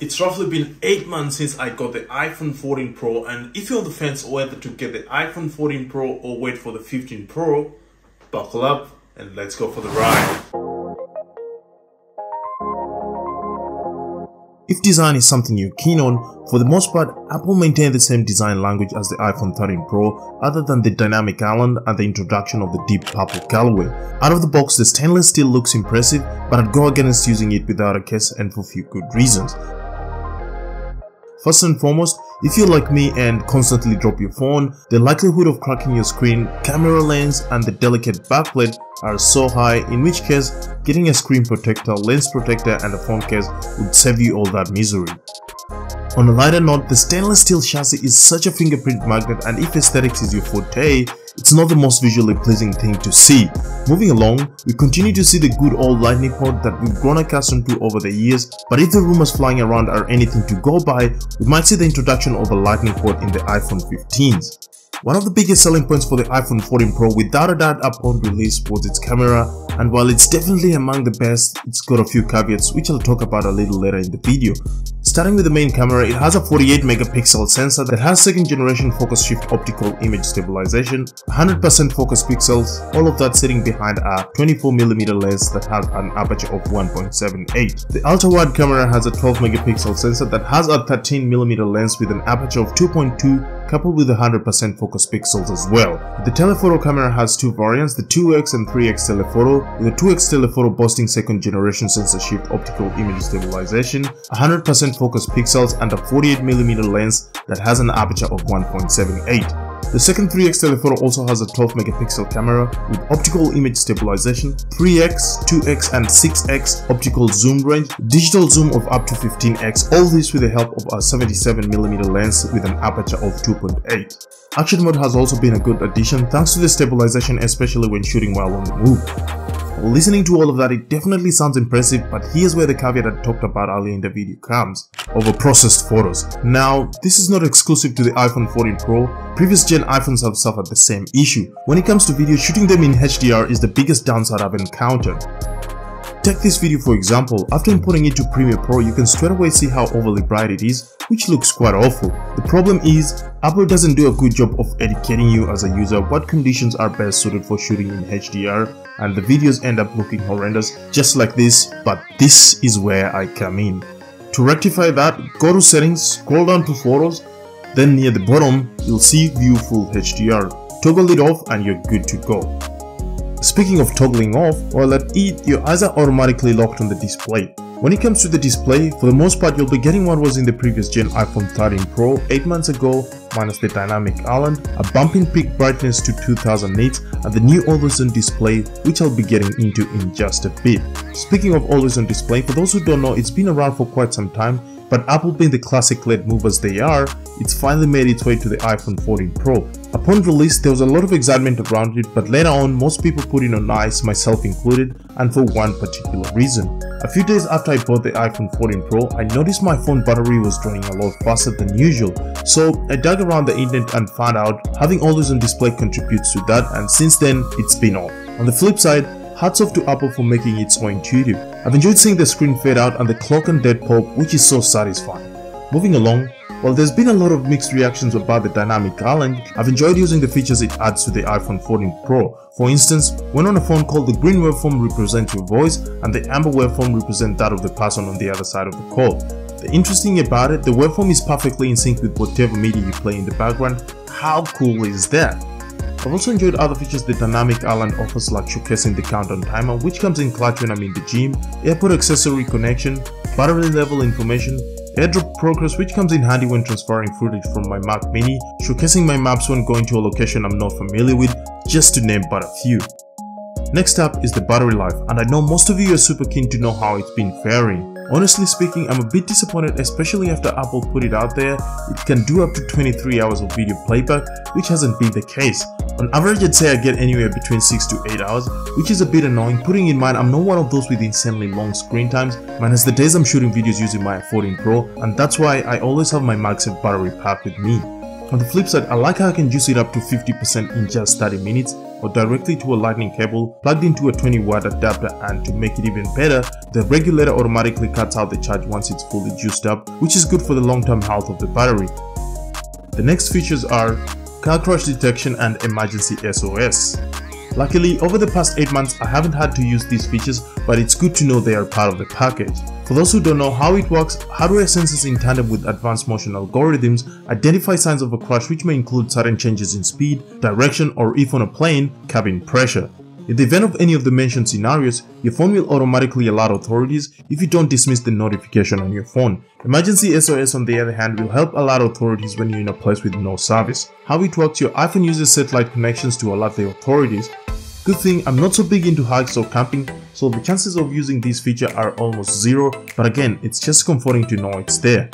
It's roughly been 8 months since I got the iPhone 14 Pro, and if you're on the fence whether to get the iPhone 14 Pro or wait for the 15 Pro, buckle up and let's go for the ride. If design is something you're keen on, for the most part, Apple maintained the same design language as the iPhone 13 Pro, other than the dynamic island and the introduction of the deep purple colorway. Out of the box, the stainless steel looks impressive, but I'd go against using it without a case and for a few good reasons. First and foremost, if you're like me and constantly drop your phone, the likelihood of cracking your screen, camera lens and the delicate backplate are so high, in which case getting a screen protector, lens protector and a phone case would save you all that misery. On a lighter note, the stainless steel chassis is such a fingerprint magnet, and if aesthetics is your forte, it's not the most visually pleasing thing to see. Moving along, we continue to see the good old lightning port that we've grown accustomed to over the years, but if the rumors flying around are anything to go by, we might see the introduction of a lightning port in the iPhone 15s. One of the biggest selling points for the iPhone 14 Pro without a doubt upon release was its camera, and while it's definitely among the best, it's got a few caveats which I'll talk about a little later in the video. Starting with the main camera, it has a 48 megapixel sensor that has second generation focus shift optical image stabilization, 100% focus pixels, all of that sitting behind a 24mm lens that has an aperture of 1.78. The ultra wide camera has a 12 megapixel sensor that has a 13mm lens with an aperture of 2.2 coupled with 100% focus pixels as well. The telephoto camera has two variants, the 2x and 3x telephoto, with the 2x telephoto boasting second generation sensor shift optical image stabilization, 100% focus pixels and a 48mm lens that has an aperture of 1.78. The second 3x telephoto also has a 12 megapixel camera with optical image stabilization, 3x, 2x and 6x optical zoom range, digital zoom of up to 15x, all this with the help of a 77mm lens with an aperture of 2.8. Action mode has also been a good addition thanks to the stabilization, especially when shooting while on the move. Listening to all of that, it definitely sounds impressive, but here's where the caveat I talked about earlier in the video comes: overprocessed photos. Now, this is not exclusive to the iPhone 14 Pro. Previous gen iPhones have suffered the same issue. When it comes to video, shooting them in HDR is the biggest downside I've encountered. Take this video for example. After importing it to Premiere Pro, you can straight away see how overly bright it is, which looks quite awful. The problem is, Apple doesn't do a good job of educating you as a user what conditions are best suited for shooting in HDR, and the videos end up looking horrendous just like this, but this is where I come in. To rectify that, go to settings, scroll down to photos, then near the bottom, you'll see view full HDR. Toggle it off and you're good to go. Speaking of toggling off, while at it, your eyes are automatically locked on the display. When it comes to the display, for the most part you'll be getting what was in the previous gen iPhone 13 Pro 8 months ago, minus the dynamic island, a bump in peak brightness to 2000 nits, and the new always on display, which I'll be getting into in just a bit. Speaking of always on display, for those who don't know, it's been around for quite some time, but Apple being the classic late movers they are, it's finally made its way to the iPhone 14 Pro. Upon release, there was a lot of excitement around it, but later on, most people put it on ice, myself included, and for one particular reason. A few days after I bought the iPhone 14 Pro, I noticed my phone battery was draining a lot faster than usual, so I dug around the internet and found out having always on display contributes to that, and since then, it's been off. On the flip side, hats off to Apple for making it so intuitive. I've enjoyed seeing the screen fade out and the clock and dead pop, which is so satisfying. Moving along, while there's been a lot of mixed reactions about the dynamic island, I've enjoyed using the features it adds to the iPhone 14 Pro. For instance, when on a phone call, the green waveform represents your voice and the amber waveform represents that of the person on the other side of the call. The interesting about it, the waveform is perfectly in sync with whatever media you play in the background. How cool is that? I've also enjoyed other features the dynamic island offers, like showcasing the countdown timer, which comes in clutch when I'm in the gym, AirPod accessory connection, battery level information, AirDrop progress, which comes in handy when transferring footage from my Mac Mini, showcasing my maps when going to a location I'm not familiar with, just to name but a few. Next up is the battery life, and I know most of you are super keen to know how it's been faring. Honestly speaking, I'm a bit disappointed, especially after Apple put it out there. It can do up to 23 hours of video playback, which hasn't been the case. On average, I'd say I get anywhere between 6 to 8 hours, which is a bit annoying, putting in mind I'm not one of those with insanely long screen times, minus the days I'm shooting videos using my 14 Pro, and that's why I always have my MagSafe battery pack with me. On the flip side, I like how I can juice it up to 50% in just 30 minutes, or directly to a lightning cable plugged into a 20-watt adapter, and to make it even better, the regulator automatically cuts out the charge once it's fully juiced up, which is good for the long-term health of the battery. The next features are car crash detection and emergency SOS. Luckily, over the past 8 months, I haven't had to use these features, but it's good to know they are part of the package. For those who don't know how it works, hardware sensors in tandem with advanced motion algorithms identify signs of a crash, which may include sudden changes in speed, direction, or if on a plane, cabin pressure. In the event of any of the mentioned scenarios, your phone will automatically alert authorities if you don't dismiss the notification on your phone. Emergency SOS, on the other hand, will help alert authorities when you're in a place with no service. How it works: your iPhone uses satellite connections to alert the authorities. Good thing I'm not so big into hikes or camping, so the chances of using this feature are almost zero, but again, it's just comforting to know it's there.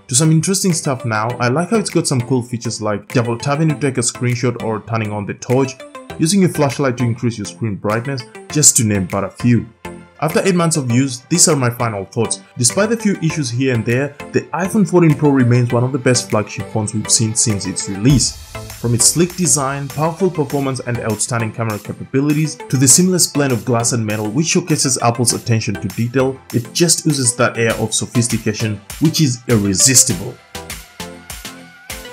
To some interesting stuff now. I like how it's got some cool features like double tapping to take a screenshot or turning on the torch, using a flashlight to increase your screen brightness, just to name but a few. After 8 months of use, these are my final thoughts. Despite a few issues here and there, the iPhone 14 Pro remains one of the best flagship phones we've seen since its release. From its sleek design, powerful performance, and outstanding camera capabilities, to the seamless blend of glass and metal which showcases Apple's attention to detail, it just oozes that air of sophistication which is irresistible.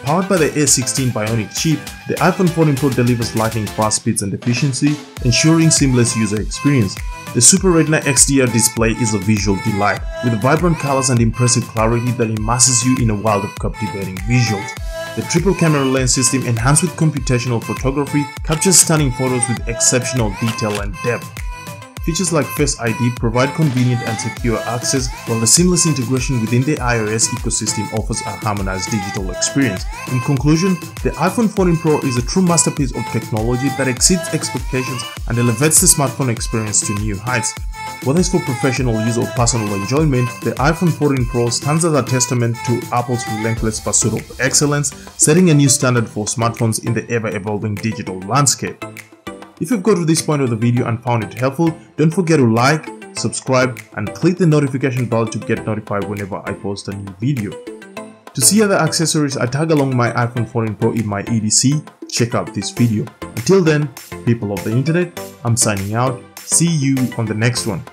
Powered by the A16 Bionic chip, the iPhone 14 Pro delivers lightning fast speeds and efficiency, ensuring seamless user experience. The Super Retina XDR display is a visual delight, with vibrant colors and impressive clarity that immerses you in a world of captivating visuals. The triple camera lens system, enhanced with computational photography, captures stunning photos with exceptional detail and depth. Features like Face ID provide convenient and secure access, while the seamless integration within the iOS ecosystem offers a harmonized digital experience. In conclusion, the iPhone 14 Pro is a true masterpiece of technology that exceeds expectations and elevates the smartphone experience to new heights. Whether it's for professional use or personal enjoyment, the iPhone 14 Pro stands as a testament to Apple's relentless pursuit of excellence, setting a new standard for smartphones in the ever-evolving digital landscape. If you've got to this point of the video and found it helpful, don't forget to like, subscribe, and click the notification bell to get notified whenever I post a new video. To see other accessories I tag along my iPhone 14 Pro in my EDC, check out this video. Until then, people of the internet, I'm signing out. See you on the next one.